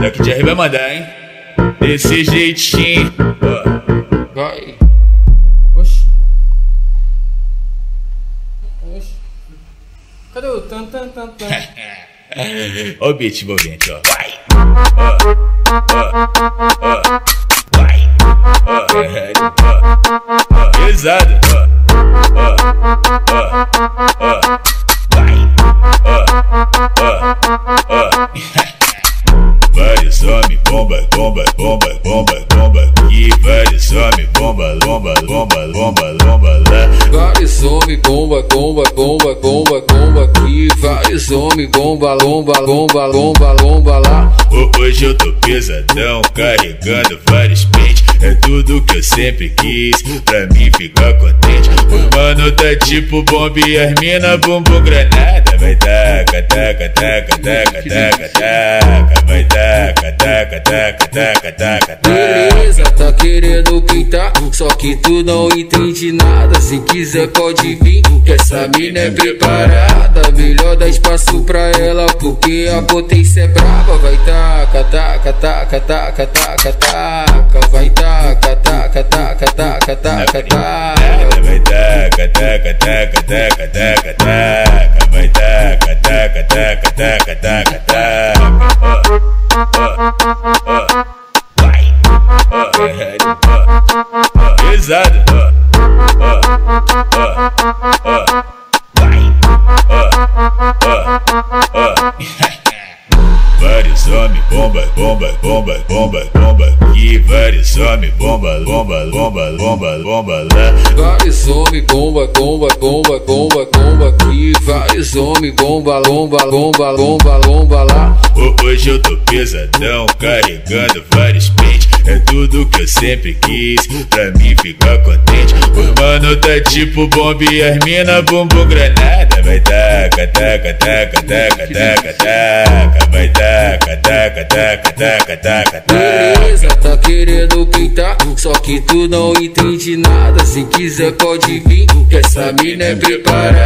Daqui de R vai mandar, hein? Desse jeitinho. Vai. Oxi. Oxi. Cadê o tan tan tan tan? Ó o beat envolvente, ó. Vai. Vai. Pesado. Vai. Vários homens, bomba, bomba, bomba, bomba, bomba. E vários homens, bomba, lomba, lomba, lomba, lomba lá. Vários homens, bomba, bomba, bomba, bomba, bomba aqui. Vários homens, bomba, lomba, lomba, lomba, lomba lá. Hoje eu tô pesadão, carregando vários pentes. É tudo que eu sempre quis, pra mim ficar contente. O mano tá tipo bomba e as mina bumbum granada. Vai taca, taca, taca, taca, taca, taca. Vai taca, taca, taca, taca, taca, taca. Beleza, tá querendo pintar, só que tu não entende nada. Se quiser pode vir, que essa mina é preparada. Melhor dar espaço pra ela, porque a potência é brava. Vai taca, taca, taca, taca, taca, taca. Vai taca, taca, taca, taca, taca, taca. Vai taca, taca, taca, taca, taca, taca. Vai taca, taca, taca, taca, taca, taca. Vai. Pesado. Vai. Vários homens, bomba, bomba, bomba, bomba, bomba. E vários homens, bomba, bomba, bomba, bomba, bomba lá. Vários homens, bomba, bomba, bomba, bomba, bomba aqui. Vários homens, bomba, lomba, lomba, lomba, lomba lá. Hoje eu tô pesadão, carregando vários pentes. É tudo que eu sempre quis, pra mim ficar contente. O mano tá tipo bomba e as mina bumbum granada. Vai taca, taca, taca, taca, taca, taca. Vai taca, taca, taca, taca, taca, taca. Beleza, tá querendo pintar, só que tu não entende nada. Se quiser pode vir, que essa mina é preparada.